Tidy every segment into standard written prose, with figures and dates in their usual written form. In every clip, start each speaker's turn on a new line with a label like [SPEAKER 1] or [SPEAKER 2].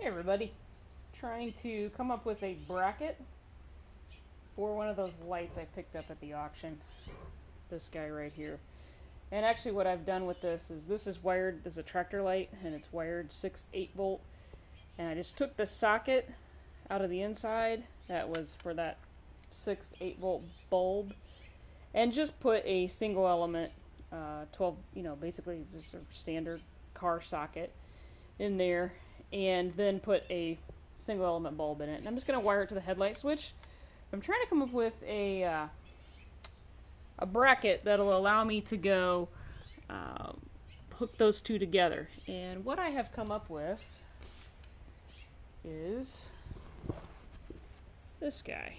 [SPEAKER 1] Hey everybody, trying to come up with a bracket for one of those lights I picked up at the auction. This guy right here. And actually what I've done with this is wired, this is a tractor light, and it's wired 6 8 volt. And I just took the socket out of the inside that was for that 6 8 volt bulb and just put a single element 12, basically just a standard car socket in there, and then put a single element bulb in it. And I'm just going to wire it to the headlight switch. I'm trying to come up with a bracket that'll allow me to go hook those two together. And what I have come up with is this guy.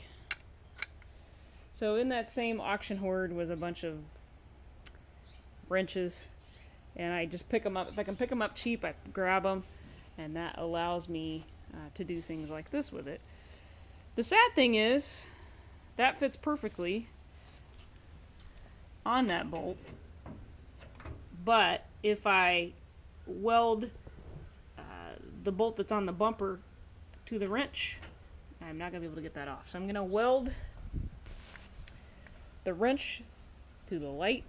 [SPEAKER 1] So in that same auction hoard was a bunch of wrenches, and I just pick them up. If I can pick them up cheap, I grab them, and that allows me to do things like this with it. The sad thing is that fits perfectly on that bolt, but if I weld the bolt that's on the bumper to the wrench, I'm not going to be able to get that off. So I'm going to weld the wrench to the light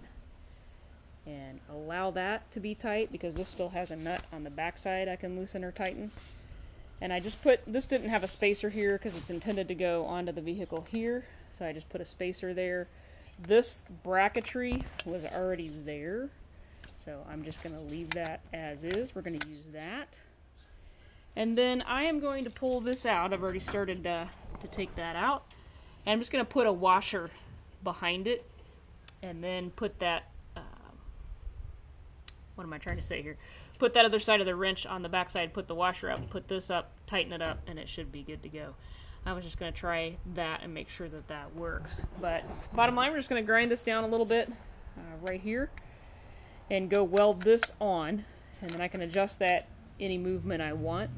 [SPEAKER 1] and allow that to be tight, because this still has a nut on the back side I can loosen or tighten. And I just put, this didn't have a spacer here because it's intended to go onto the vehicle here, so I just put a spacer there. This bracketry was already there, so I'm just going to leave that as is. We're going to use that. And then I am going to pull this out. I've already started to take that out. And I'm just going to put a washer behind it, and then put that, what am I trying to say here? Put that other side of the wrench on the back side, put the washer up, put this up, tighten it up, and it should be good to go. I was just going to try that and make sure that that works. But bottom line, we're just going to grind this down a little bit right here and go weld this on, and then I can adjust that any movement I want.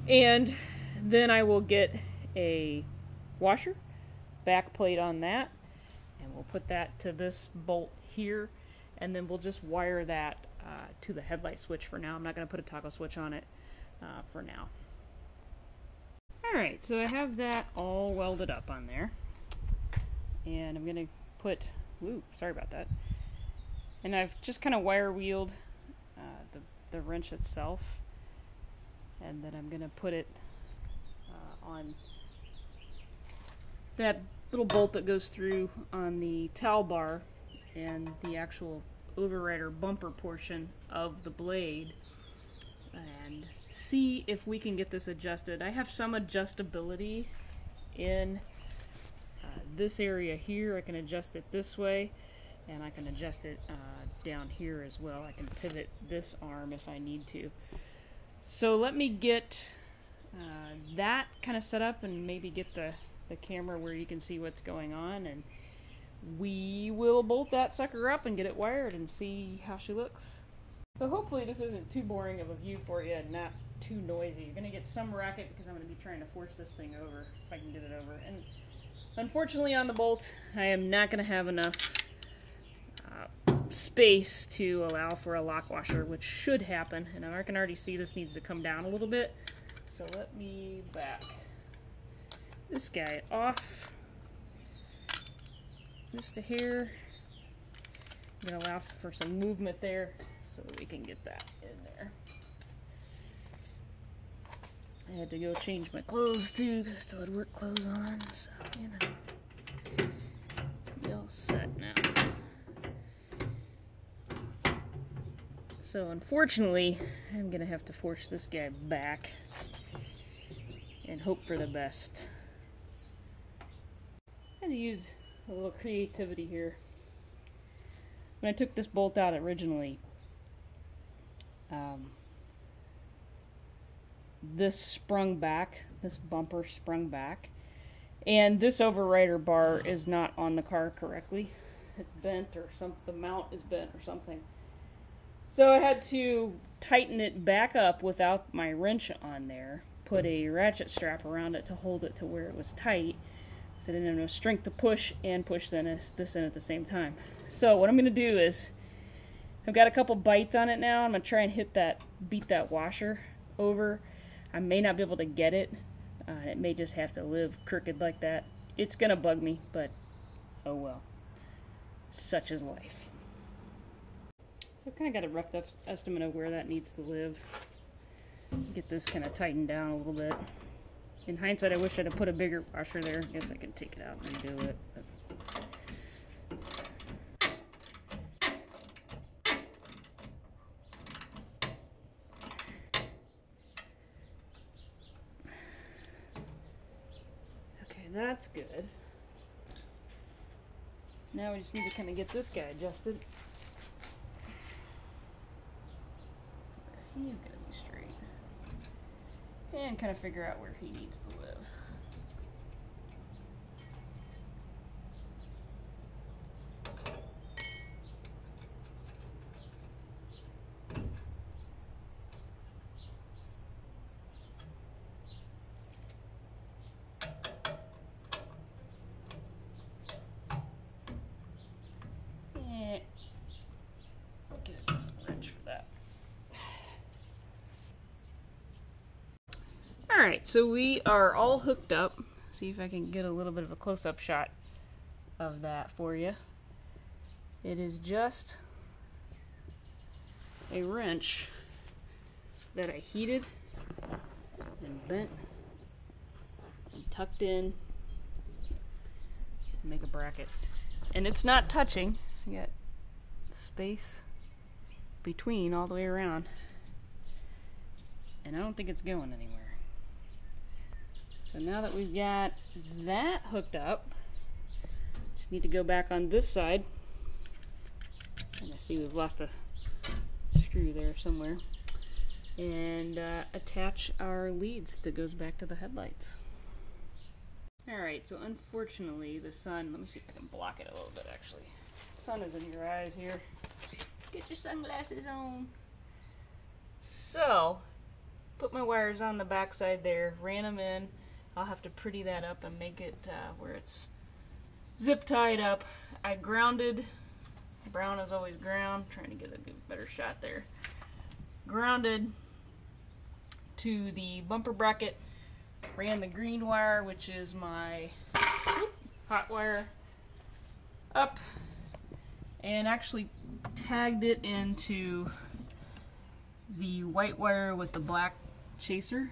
[SPEAKER 1] And then I will get a washer, back plate on that, and we'll put that to this bolt here, and then we'll just wire that to the headlight switch for now. I'm not going to put a toggle switch on it for now. Alright, so I have that all welded up on there, and I'm going to put, sorry about that, and I've just kind of wire wheeled the wrench itself, and then I'm going to put it on that little bolt that goes through on the towel bar and the actual overrider bumper portion of the blade, and see if we can get this adjusted. I have some adjustability in this area here. I can adjust it this way, and I can adjust it down here as well. I can pivot this arm if I need to. So let me get that kind of set up, and maybe get the camera where you can see what's going on, and we will bolt that sucker up and get it wired and see how she looks. So hopefully this isn't too boring of a view for you and not too noisy. You're going to get some racket because I'm going to be trying to force this thing over, if I can get it over. And unfortunately on the bolt, I am not going to have enough space to allow for a lock washer, which should happen. And I can already see this needs to come down a little bit. So let me back this guy off just a hair. I'm going to allow for some movement there so that we can get that in there. I had to go change my clothes too because I still had work clothes on, so be all set now. So unfortunately, I'm going to have to force this guy back and hope for the best. I had to use a little creativity here. When I took this bolt out originally, this sprung back, this bumper sprung back, and this overrider bar is not on the car correctly. It's bent, or the mount is bent or something. So I had to tighten it back up without my wrench on there, put a ratchet strap around it to hold it to where it was tight, so I didn't have enough strength to push and push this in at the same time. So what I'm going to do is, I've got a couple bites on it now. I'm going to try and beat that washer over. I may not be able to get it. It may just have to live crooked like that. It's gonna bug me, but oh well. Such is life. So I've kind of got a rough estimate of where that needs to live. Get this kind of tightened down a little bit. In hindsight, I wish I'd have put a bigger washer there. I guess I could take it out and redo it. But okay, that's good. Now we just need to kind of get this guy adjusted. He's going to be straight. And kind of figure out where he needs to live. Get a wrench for that. Alright, so we are all hooked up. See if I can get a little bit of a close-up shot of that for you. It is just a wrench that I heated and bent and tucked in to make a bracket. And it's not touching. I got space between all the way around. And I don't think it's going anywhere. So now that we've got that hooked up, just need to go back on this side. And I see we've lost a screw there somewhere. And attach our leads that goes back to the headlights. Alright, so unfortunately the sun, let me see if I can block it a little bit actually. The sun is in your eyes here. Get your sunglasses on. So, put my wires on the back side there, ran them in. I'll have to pretty that up and make it where it's zip tied up. I grounded, brown is always ground, trying to get a better shot there. Grounded to the bumper bracket, ran the green wire, which is my hot wire, up, and actually tagged it into the white wire with the black chaser.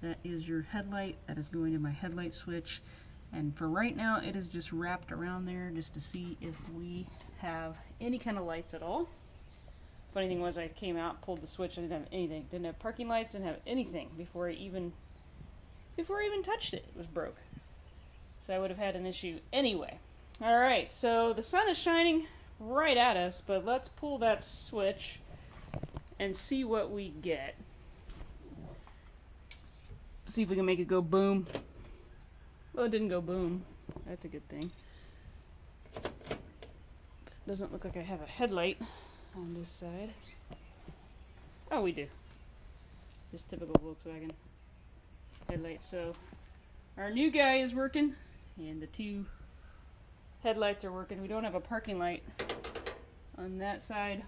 [SPEAKER 1] That is your headlight. That is going to my headlight switch. And for right now, it is just wrapped around there just to see if we have any kind of lights at all. Funny thing was, I came out, pulled the switch, I didn't have anything. Didn't have parking lights, didn't have anything before I even touched it. It was broke. So I would have had an issue anyway. Alright, so the sun is shining right at us, but let's pull that switch and see what we get. See if we can make it go boom. Well, it didn't go boom. That's a good thing. Doesn't look like I have a headlight on this side. Oh, we do. Just typical Volkswagen headlight. So our new guy is working, and the two headlights are working. We don't have a parking light on that side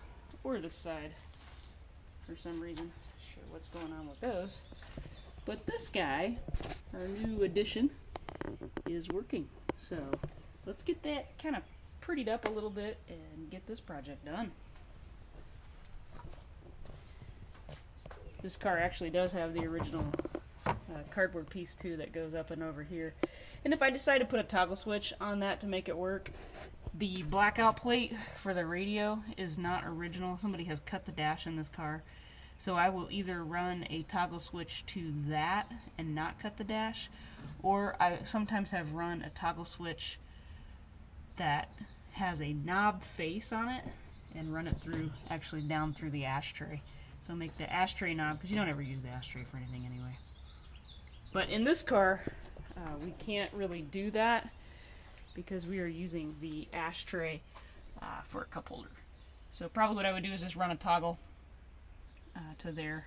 [SPEAKER 1] or this side for some reason. Not sure what's going on with those. But this guy, our new addition, is working. So let's get that kind of prettied up a little bit and get this project done. This car actually does have the original cardboard piece too that goes up and over here. And if I decide to put a toggle switch on that to make it work, the blackout plate for the radio is not original. Somebody has cut the dash in this car. So I will either run a toggle switch to that and not cut the dash, or I sometimes have run a toggle switch that has a knob face on it and run it through, actually down through the ashtray. So make the ashtray knob, because you don't ever use the ashtray for anything anyway. But in this car, we can't really do that because we are using the ashtray for a cup holder. So probably what I would do is just run a toggle to there,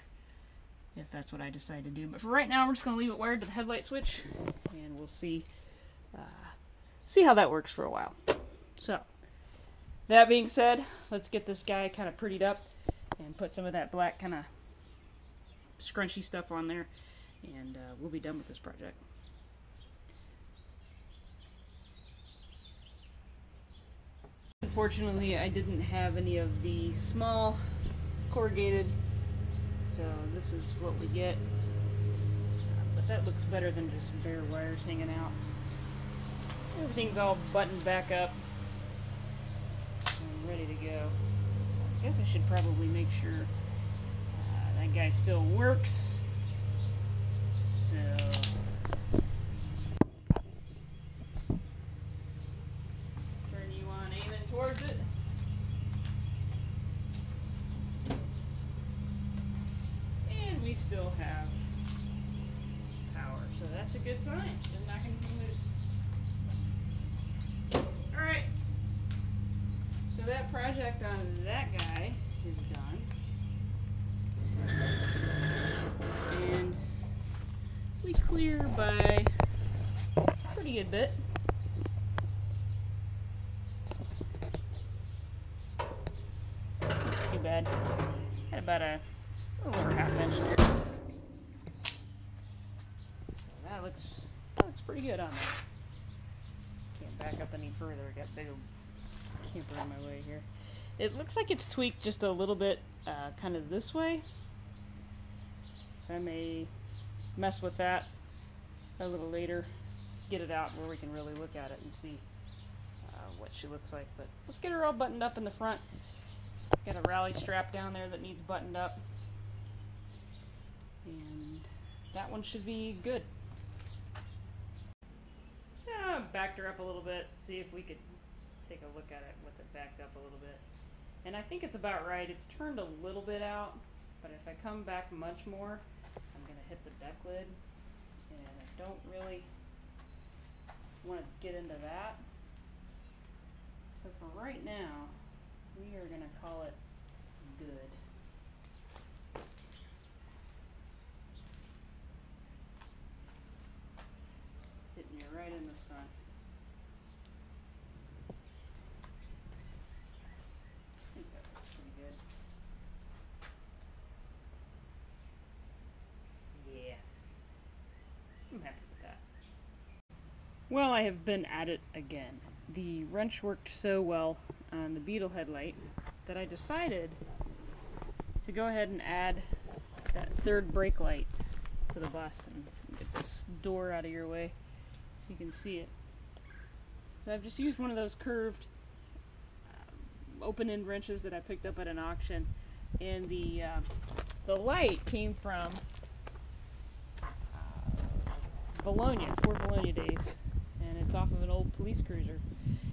[SPEAKER 1] if that's what I decide to do. But for right now, we're just going to leave it wired to the headlight switch, and we'll see how that works for a while. So, that being said, let's get this guy kind of prettied up and put some of that black kind of scrunchy stuff on there, and we'll be done with this project. Unfortunately, I didn't have any of the small corrugated, so this is what we get. But that looks better than just bare wires hanging out. Everything's all buttoned back up and ready to go. I guess I should probably make sure that guy still works. So turn you on, aiming towards it. And we still have power, so that's a good sign. It's not going to be loose. Alright, so that project on that guy is done. And we clear by a pretty good bit. Not too bad. Had about a little over half-inch there. That looks pretty good on there. Can't back up any further. I got big old camper in my way here. It looks like it's tweaked just a little bit, kind of this way. So I may mess with that a little later, get it out where we can really look at it and see what she looks like. But let's get her all buttoned up in the front. Got a rally strap down there that needs buttoned up, and that one should be good. So I backed her up a little bit, see if we could take a look at it with it backed up a little bit. And I think it's about right. It's turned a little bit out, but if I come back much more, I'm going to hit the deck lid, and I don't really want to get into that. So for right now, we are going to call it good. Hitting you right in the sun. I think that looks pretty good. Yeah. I'm happy with that. Well, I have been at it again. The wrench worked so well on the Beetle headlight that I decided to go ahead and add that third brake light to the bus and get this door out of your way so you can see it. So I've just used one of those curved open-end wrenches that I picked up at an auction, and the light came from Bologna, Fort Bologna days, and it's off of an old police cruiser.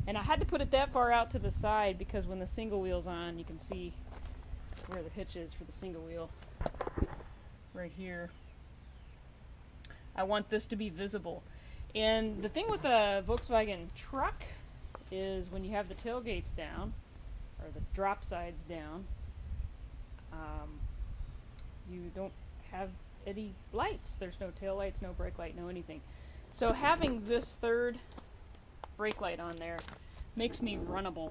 [SPEAKER 1] And I had to put it that far out to the side because when the single wheel's on, you can see where the hitch is for the single wheel right here. I want this to be visible. And the thing with a Volkswagen truck is when you have the tailgates down, or the drop sides down, you don't have any lights. There's no tail lights, no brake light, no anything. So having this third brake light on there makes me runnable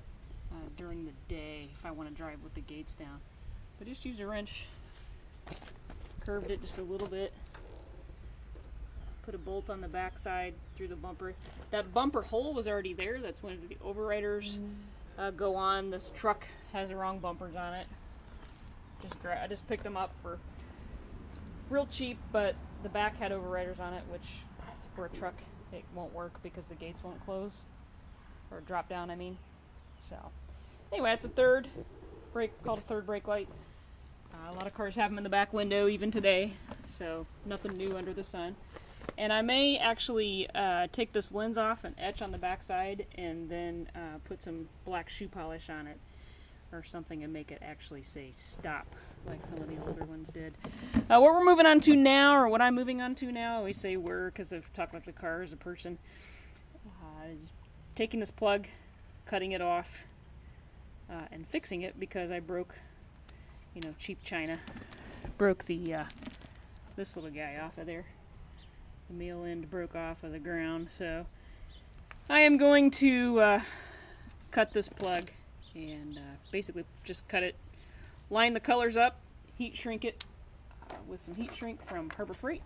[SPEAKER 1] during the day if I want to drive with the gates down. But just use a wrench, curved it just a little bit, put a bolt on the back side through the bumper. That bumper hole was already there. That's when the overriders go on. This truck has the wrong bumpers on it. I just picked them up for real cheap, but the back had overriders on it, which for a truck it won't work because the gates won't close, or drop down, I mean. So anyway, that's the third brake, called a third brake light. A lot of cars have them in the back window even today, so nothing new under the sun. And I may actually take this lens off and etch on the back side, and then put some black shoe polish on it or something and make it actually say stop, like some of the older ones did. What we're moving on to now, or what I'm moving on to now, I always say we're because I've talked about the car as a person, is taking this plug, cutting it off, and fixing it because I broke, you know, cheap China, broke the this little guy off of there. The male end broke off of the ground, so I am going to cut this plug and basically just cut it, line the colors up, heat shrink it, with some heat shrink from Harbor Freight.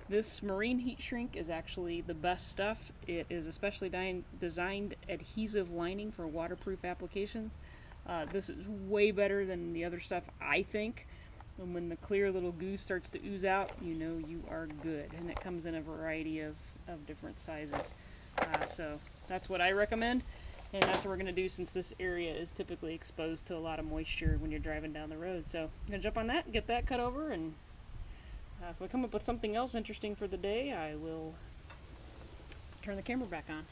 [SPEAKER 1] This marine heat shrink is actually the best stuff. It is especially designed adhesive lining for waterproof applications. This is way better than the other stuff, I think. And when the clear little goo starts to ooze out, you know you are good. And it comes in a variety of different sizes. So that's what I recommend. And that's what we're going to do, since this area is typically exposed to a lot of moisture when you're driving down the road. So I'm going to jump on that and get that cut over, and if I come up with something else interesting for the day, I will turn the camera back on.